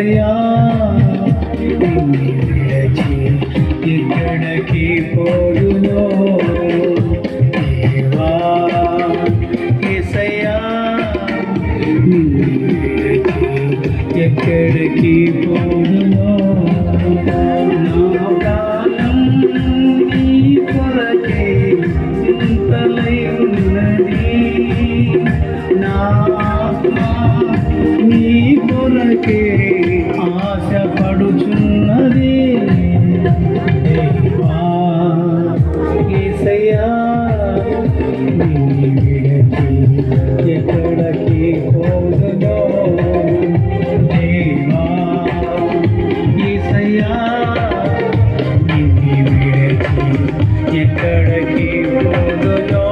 యేసయ్యా నిన్ను విడిచి ఎక్కడికి పోదునో దేవా యేసయ్యా నిన్ను విడిచి ఎక్కడికి పోదునో నా ప్రాణం నీ కొరకే చింతలై ఉన్నది నా ఆత్మ నీ కొరకే ఆశపడుచున్నది దేవా యేసయ్యా నిన్ను విడిచి ఎక్కడికి పోదునో దేవా యేసయ్యా నిన్ను విడిచి ఎక్కడికి పోదునో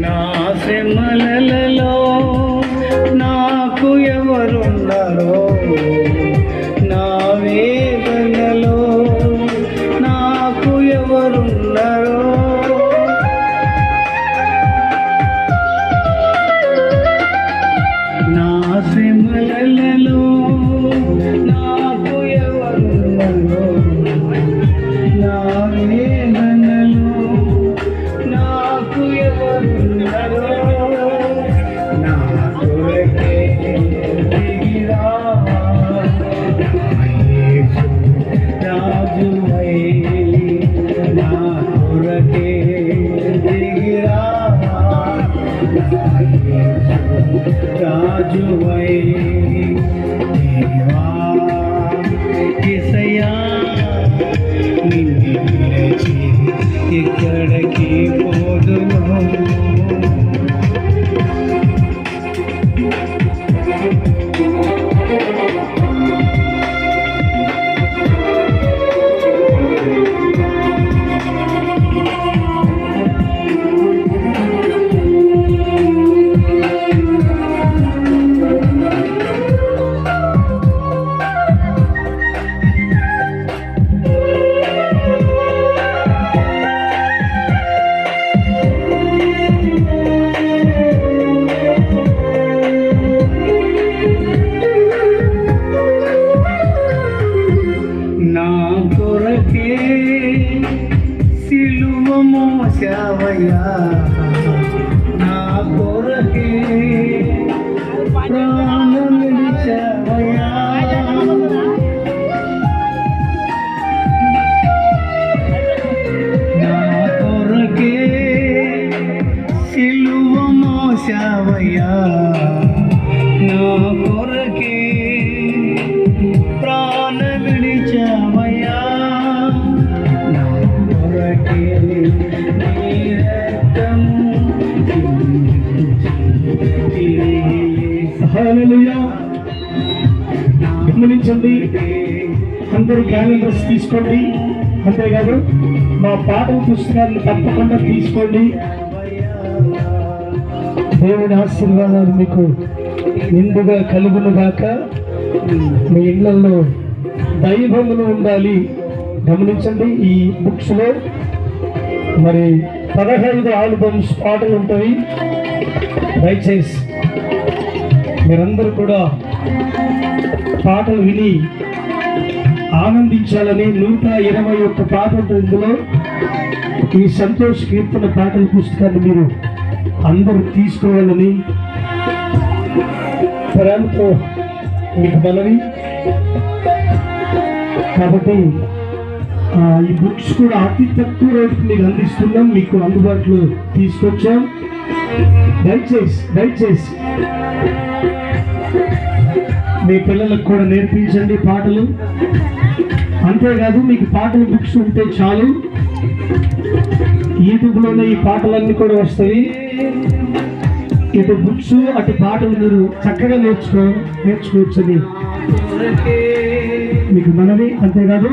నా శ్రమలలో నాకు ఎవరున్నారో నా వేదనలో నాకు ఎవరున్నారో నా శ్రమలలో నాకు ఎవరున్నారో నా వేదనలో నాకు ఎవరున్నారో నా కొరకే దిగిరా యేసు రాజువై నా కొరకే దిగిరా యేసు రాజువై దేవా యేసయ్యా నిన్ను విడిచి ఎక్కడికి పోదునో నా కొరకే సిలువ మోసావయ్యా నా కొరకే ప్రాణం విడిచావయ్యా నా కొరకే సిలువ మోసావయ్యా నా కొరకే ప్రాణ విడిచావయ్యా నా కొరకే నీ రక్తము హల్లెలూయా. గమనించండి, అందరూ క్యాలెండర్స్ తీసుకోండి. అంతేకాదు మా పాఠం పుస్తకాలను తప్పకుండా తీసుకోండి. దేవుని ఆశీర్వాదాలు మీకు నిండుగా కలుగును గాక. మీ ఇళ్లలో దైవములు ఉండాలి. గమనించండి, ఈ బుక్స్లో మరి 15 ఆల్బమ్స్ పాటలు ఉంటాయి. దయచేసి మీరందరూ కూడా పాటలు విని ఆనందించాలని 121 పాట ఉంటుంది ఇందులో. ఈ సంతోష్ కీర్తన పాటల పుస్తకాన్ని మీరు అందరూ తీసుకోవాలని ప్రేమతో మీకు మనవి. కాబట్టి ఈ బుక్స్ కూడా అతి తక్కువ రేటుకి మీకు అందిస్తున్నాం, మీకు అందుబాటులో తీసుకొచ్చాం. దయచేసి మీ పిల్లలకు కూడా నేర్పించండి పాటలు. అంతేకాదు, మీకు పాటల బుక్స్ ఉంటే చాలు, యూట్యూబ్లోనే ఈ పాటలన్నీ కూడా వస్తాయి. ఇటు బుక్స్ అటు పాటలు మీరు చక్కగా నేర్చుకోవచ్చని మీకు మనవి. అంతేకాదు,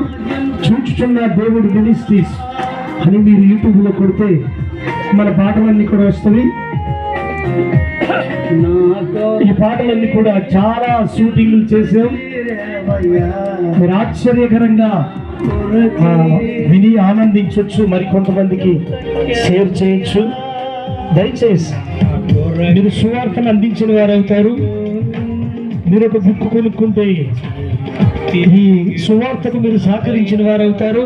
చూచుచున్న దేవుడు మినిస్ట్రీస్ అని మీరు యూట్యూబ్లో కొడితే మన పాటలన్నీ కూడా వస్తాయి. ఈ పాటలన్నీ కూడా చాలా షూటింగ్లు చేసాం. మీరు ఆశ్చర్యకరంగా విని ఆనందించవచ్చు, మరికొంతమందికి షేర్ చేయొచ్చు. దయచేసి మీరు సువార్తను అందించిన వారు అవుతారు. మీరు ఒక బుక్ కొనుక్కుంటే ఈ సువార్తకు మీరు సహకరించిన వారు అవుతారు.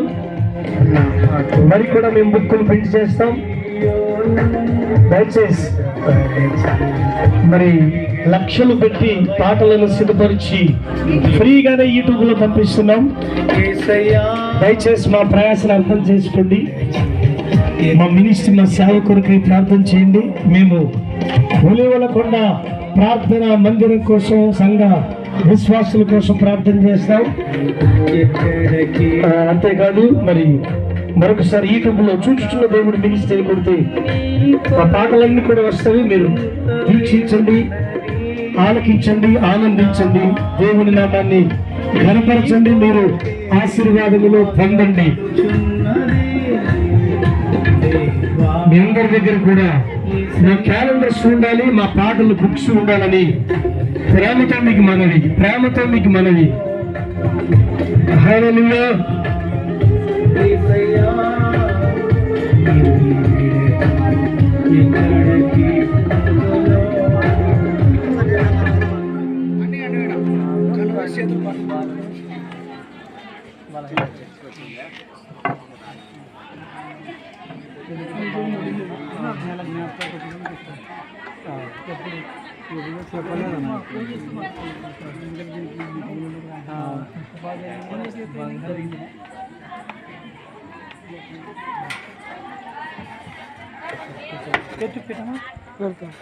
మరి కూడా మేము బుక్కులు ప్రింట్ చేస్తాం. దయచేసి మరి లక్షలు పెట్టి పాటలను సిద్ధపరిచి ఫ్రీగానే యూట్యూబ్లో పంపిస్తున్నాం. దయచేసి మా ప్రయాసను అర్థం చేసుకోండి. మా మినిస్ట్రీ, మా సేవ కొరకై ప్రార్థన చేయండి. మేము ఉలివలకొండ ప్రార్థన మందిరం కోసం, సంఘ విశ్వాసుల కోసం ప్రార్థన చేస్తాం. అంతేకాదు, మరి మరొకసారి యూట్యూబ్లో చూచుచున్న దేవుడు మినిస్ట్రీ కొడితే ఆ పాటలన్నీ కూడా వస్తాయి. మీరు వీక్షించండి, ఆలకించండి, ఆనందించండి, దేవుని నామాన్ని ఘనపరచండి, మీరు ఆశీర్వాదములు పొందండి. మీ అందరి దగ్గర కూడా మా క్యాలెండర్స్ ఉండాలి, మా పాటలు బుక్స్ ఉండాలని ప్రేమతో మీకు మనవి. హల్లెలూయా. వెల్కమ్.